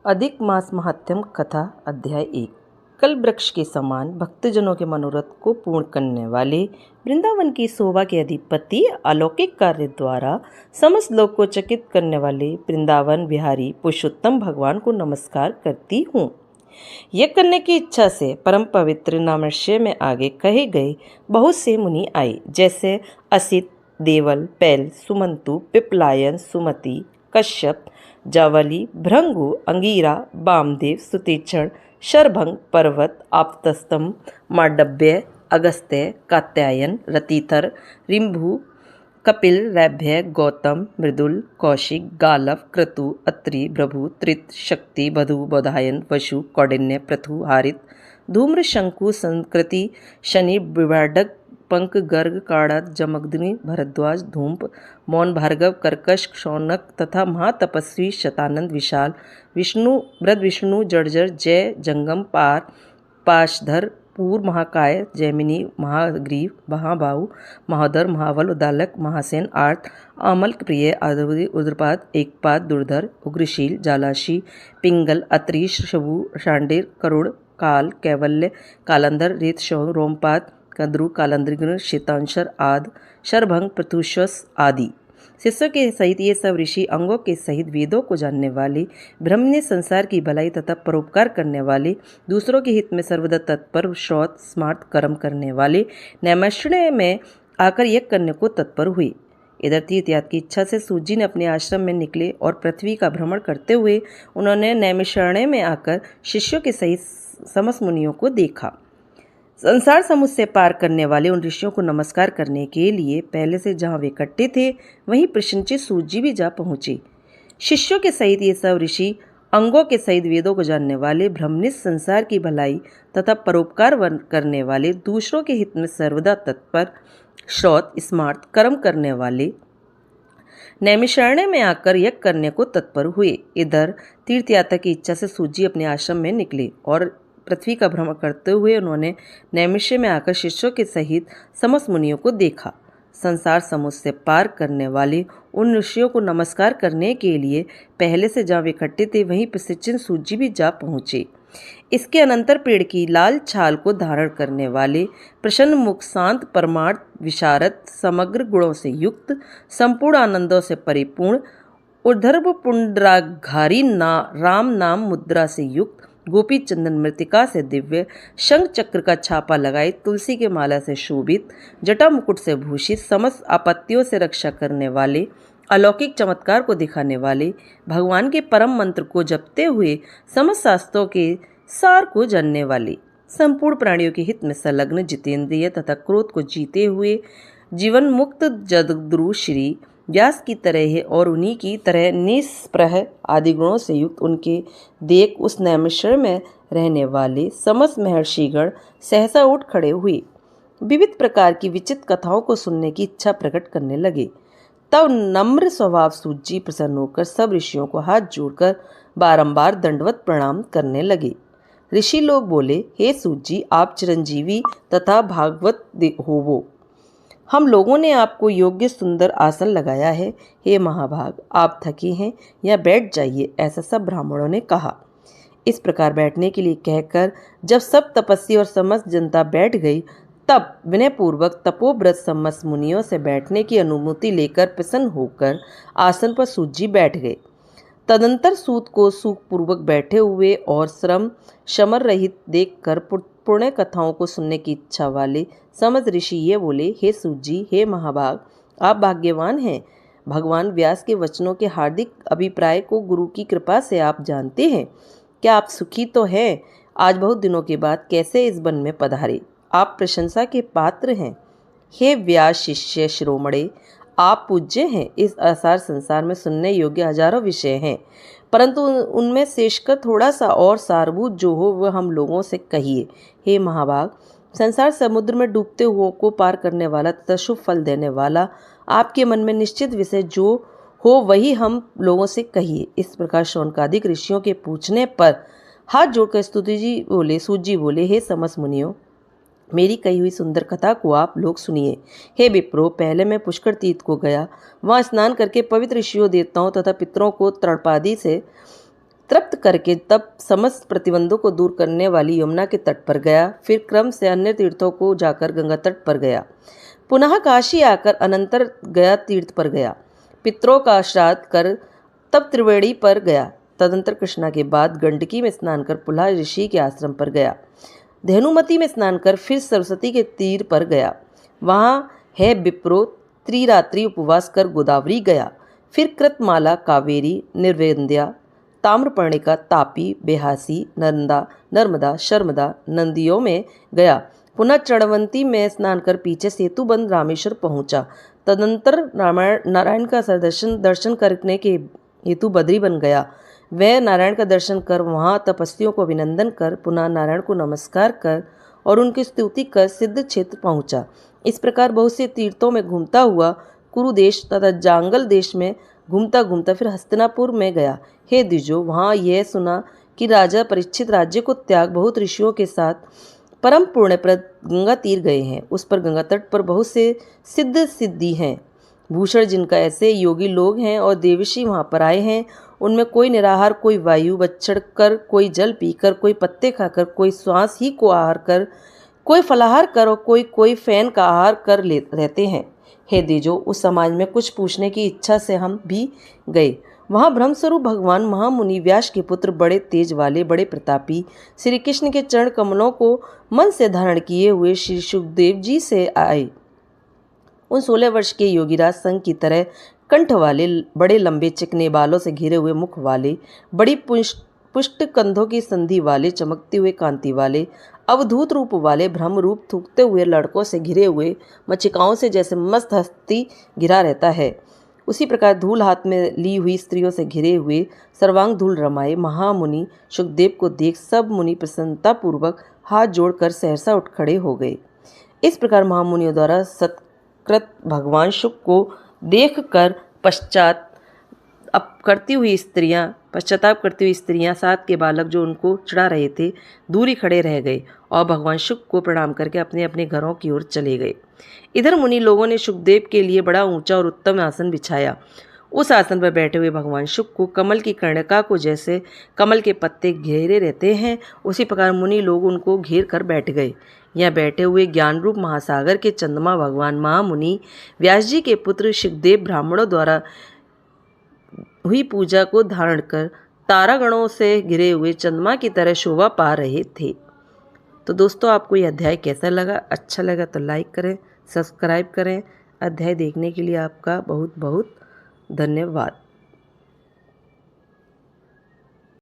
अधिक मास महात्म्य कथा अध्याय 1। कल वृक्ष के समान भक्तजनों के मनोरथ को पूर्ण करने वाले वृंदावन की शोभा के अधिपति अलौकिक कार्य द्वारा समस्त लोक को चकित करने वाले वृंदावन बिहारी पुरुषोत्तम भगवान को नमस्कार करती हूँ। यह करने की इच्छा से परम पवित्र नामर्षय में आगे कहे गए बहुत से मुनि आए, जैसे असित, देवल, पैल, सुमंतु, पिपलायन, सुमति, कश्यप, जावली, भृंगु, अंगीरा, वामदेव, सुतीक्षण, शरभंग, पर्वत, आपतस्तम, मांडव्य, अगस्त्य, कात्यायन, रतिथर, रिंभु, कपिल, रैभ्य, गौतम, मृदुल, कौशिक, गालव, क्रतु, अत्रि, भृभु, त्रित, शक्ति, बधु, बोधायन, वशु, कौंडिन्य, पृथु, हारित, धूम्र, शंकु, संकृति, शनि, विभाडक, पंक, गर्ग, काड़ा, जमग्नि, भरद्वाज, धूम्प, मौन, भार्गव, कर्कश, शौनक तथा महातपस्वी शतानंद, विशाल, विष्णु, ब्रज विष्णु, जर्जर, जय, जंगम, पार, पाशधर, पूर्व, महाकाय, जैमिनी, महाग्रीव, महाबाहु, महोदर, महाबल, उदालक, महासेन, आर्त, अमल, प्रिय, आदि, उद्रपाद, एकपाद, दुर्धर, उग्रशील, जालाशी, पिंगल, अत्रि, शबु, शांडिर, करुण, काल, कैवल्य, कालंधर, रेत, शौर, रोमपाद, कद्रु, कालंद्रिग्न, शीतांशर, आद, शरभंग, पृथुश्वस आदि शिष्यों के सहित ये सब ऋषि अंगों के सहित वेदों को जानने वाले, ब्रह्म ने संसार की भलाई तथा परोपकार करने वाले, दूसरों के हित में सर्वदा तत्पर, श्रौत स्मार्त कर्म करने वाले, नैमिषारण्य में आकर यज्ञ करने को तत्पर हुए। इधर तीर्थयात्री की इच्छा से सूत जी ने अपने आश्रम में निकले और पृथ्वी का भ्रमण करते हुए उन्होंने नैमिषारण्य में आकर शिष्यों के सहित समस्त मुनियों को देखा। संसार समुद्र से पार करने वाले उन ऋषियों को नमस्कार करने के लिए पहले से जहाँ वे इकट्ठे थे वहीं प्रश्नचित सूत जी भी जा पहुँचे। शिष्यों के सहित ये सब ऋषि अंगों के सहित वेदों को जानने वाले, ब्रह्मनिष्ठ, संसार की भलाई तथा परोपकार करने वाले, दूसरों के हित में सर्वदा तत्पर, श्रौत स्मार्त कर्म करने वाले, नैमिषारण्य में आकर यज्ञ करने को तत्पर हुए। इधर तीर्थयात्रा की इच्छा से सूत जी अपने आश्रम में निकले और पृथ्वी का भ्रमण करते हुए उन्होंने नैमिषारण्य में आकर शिष्यों के सहित समस्त मुनियों को देखा। संसार समुद्र से पार करने वाले उन ऋषियों को नमस्कार करने के लिए पहले से जहाँ वे इकट्ठे थे वहीं प्रशिक्षण सूत जी भी जा पहुँचे। इसके अनंतर पेड़ की लाल छाल को धारण करने वाले, प्रसन्न मुख, शांत, परमार्थ विशारद, समग्र गुणों से युक्त, संपूर्ण आनंदों से परिपूर्ण, ऊर्ध्व पुंडराघारी राम नाम मुद्रा से युक्त, गोपी चंदन मृतिका से दिव्य, शंख चक्र का छापा लगाए, तुलसी के माला से शोभित, जटा मुकुट से भूषित, समस्त आपत्तियों से रक्षा करने वाले, अलौकिक चमत्कार को दिखाने वाले, भगवान के परम मंत्र को जपते हुए समस्त शास्त्रों के सार को जानने वाले, संपूर्ण प्राणियों के हित में संलग्न, जितेंद्रिय तथा क्रोध को जीते हुए जीवन मुक्त जगद्गुरु श्री व्यास की तरह है और उन्हीं की तरह निष्प्रह आदि गुणों से युक्त उनके देख उस नैमिषारण्य में रहने वाले समस्त महर्षिगण सहसा उठ खड़े हुए, विविध प्रकार की विचित्र कथाओं को सुनने की इच्छा प्रकट करने लगे। तब नम्र स्वभाव सूत जी प्रसन्न होकर सब ऋषियों को हाथ जोड़कर बारंबार दंडवत प्रणाम करने लगे। ऋषि लोग बोले, हे सूत जी, आप चिरंजीवी तथा भागवत होवो। हम लोगों ने आपको योग्य सुंदर आसन लगाया है। हे महाभाग, आप थके हैं या बैठ जाइए, ऐसा सब ब्राह्मणों ने कहा। इस प्रकार बैठने के लिए कहकर जब सब तपस्वी और समस्त जनता बैठ गई तब विनयपूर्वक तपोव्रत समस्त मुनियों से बैठने की अनुमति लेकर प्रसन्न होकर आसन पर सूत जी बैठ गए। तदंतर सूत को सुखपूर्वक बैठे हुए और श्रम शमर रहित देखकर पुण्य कथाओं को सुनने की इच्छा वाले समस्त ऋषि ये बोले, हे सूत जी, हे महाभाग, आप भाग्यवान हैं। भगवान व्यास के वचनों के हार्दिक अभिप्राय को गुरु की कृपा से आप जानते हैं। क्या आप सुखी तो हैं? आज बहुत दिनों के बाद कैसे इस वन में पधारे? आप प्रशंसा के पात्र हैं। हे व्यास शिष्य शिरोमणे, आप पूज्य हैं। इस असार संसार में सुनने योग्य हजारों विषय हैं, परंतु उनमें शेषकर थोड़ा सा और सारभूत जो हो वह हम लोगों से कहिए। हे महाभाग, संसार समुद्र में डूबते हुओं को पार करने वाला तथा शुभ फल देने वाला आपके मन में निश्चित विषय जो हो वही हम लोगों से कहिए। इस प्रकार शौनकादिक ऋषियों के पूछने पर हाथ जोड़कर सूत जी बोले, हे समस्त मुनियों, मेरी कही हुई सुंदर कथा को आप लोग सुनिए। हे विप्रो, पहले मैं पुष्कर तीर्थ को गया। वहाँ स्नान करके पवित्र ऋषियों, देवताओं तथा पितरों को तर्पणादि से तृप्त करके तब समस्त प्रतिबंधों को दूर करने वाली यमुना के तट पर गया। फिर क्रम से अन्य तीर्थों को जाकर गंगा तट पर गया। पुनः काशी आकर अनंतर गया तीर्थ पर गया। पितरों का श्राद्ध कर तब त्रिवेणी पर गया। तदंतर कृष्णा के बाद गंडकी में स्नान कर पुलह ऋषि के आश्रम पर गया। धेनुमती में स्नान कर फिर सरस्वती के तीर पर गया। वहाँ है विप्रो त्रिरात्रि उपवास कर गोदावरी गया। फिर कृतमाला, कावेरी, निर्वेद्या, ताम्रपर्णिका, तापी, बेहासी, नर्मदा, शर्मदा नदियों में गया। पुनः चढ़वंती में स्नान कर पीछे सेतुबंद रामेश्वर पहुंचा। तदंतर नारायण का दर्शन करने के हेतु बद्री बन गया। वह नारायण का दर्शन कर वहाँ तपस्वियों को अभिनंदन कर पुनः नारायण को नमस्कार कर और उनकी स्तुति कर सिद्ध क्षेत्र पहुँचा। इस प्रकार बहुत से तीर्थों में घूमता हुआ कुरुदेश तथा जांगल देश में घूमता घूमता फिर हस्तिनापुर में गया। हे द्विजो, वहाँ यह सुना कि राजा परीक्षित राज्य को त्याग बहुत ऋषियों के साथ परम पुण्यप्रद गंगा तीर गए हैं। उस पर गंगा तट पर बहुत से सिद्धि हैं भूषण, जिनका ऐसे योगी लोग हैं और देवऋषि वहाँ पर आए हैं। उनमें कोई निराहार, कोई वायु बच्छड़ कर, कोई जल पीकर, कोई पत्ते खाकर, कोई श्वास ही को आहार कर, कोई फलाहार कर और कोई फैन का आहार कर रहते हैं। हे द्विजो, उस समाज में कुछ पूछने की इच्छा से हम भी गए। वहाँ ब्रह्मस्वरूप भगवान महामुनि व्यास के पुत्र, बड़े तेज वाले, बड़े प्रतापी, श्री कृष्ण के चरण कमलों को मन से धारण किए हुए श्री सुखदेव जी से आए। उन 16 वर्ष के योगीराज संघ की तरह कंठ वाले, बड़े लंबे चिकने बालों से घिरे हुए मुख वाले, बड़ी पुष्ट कंधों की संधि वाले, चमकते हुए कांति वाले, अवधूत रूप वाले, ब्रह्म रूप थूकते हुए लड़कों से घिरे हुए, मचिकाओं से जैसे मस्त हस्ती घिरा रहता है, उसी प्रकार धूल हाथ में ली हुई स्त्रियों से घिरे हुए सर्वांग धूल रमाए महामुनि सुखदेव को देख सब मुनि प्रसन्नतापूर्वक हाथ जोड़कर सहसा उठ खड़े हो गए। इस प्रकार महामुनियों द्वारा सत्कृत भगवान शुक को देख कर पश्चाताप करती हुई स्त्रियां साथ के बालक जो उनको चढ़ा रहे थे दूरी खड़े रह गए और भगवान शुक को प्रणाम करके अपने अपने घरों की ओर चले गए। इधर मुनि लोगों ने सुखदेव के लिए बड़ा ऊंचा और उत्तम आसन बिछाया। उस आसन पर बैठे हुए भगवान शुक को कमल की कर्णिका को जैसे कमल के पत्ते घेरे रहते हैं, उसी प्रकार मुनि लोग उनको घेर कर बैठ गए। यहाँ बैठे हुए ज्ञान रूप महासागर के चंद्रमा भगवान महामुनि व्यास जी के पुत्र सुखदेव ब्राह्मणों द्वारा हुई पूजा को धारण कर तारागणों से घिरे हुए चंद्रमा की तरह शोभा पा रहे थे। तो दोस्तों, आपको यह अध्याय कैसा लगा? अच्छा लगा तो लाइक करें, सब्सक्राइब करें। अध्याय देखने के लिए आपका बहुत बहुत धन्यवाद।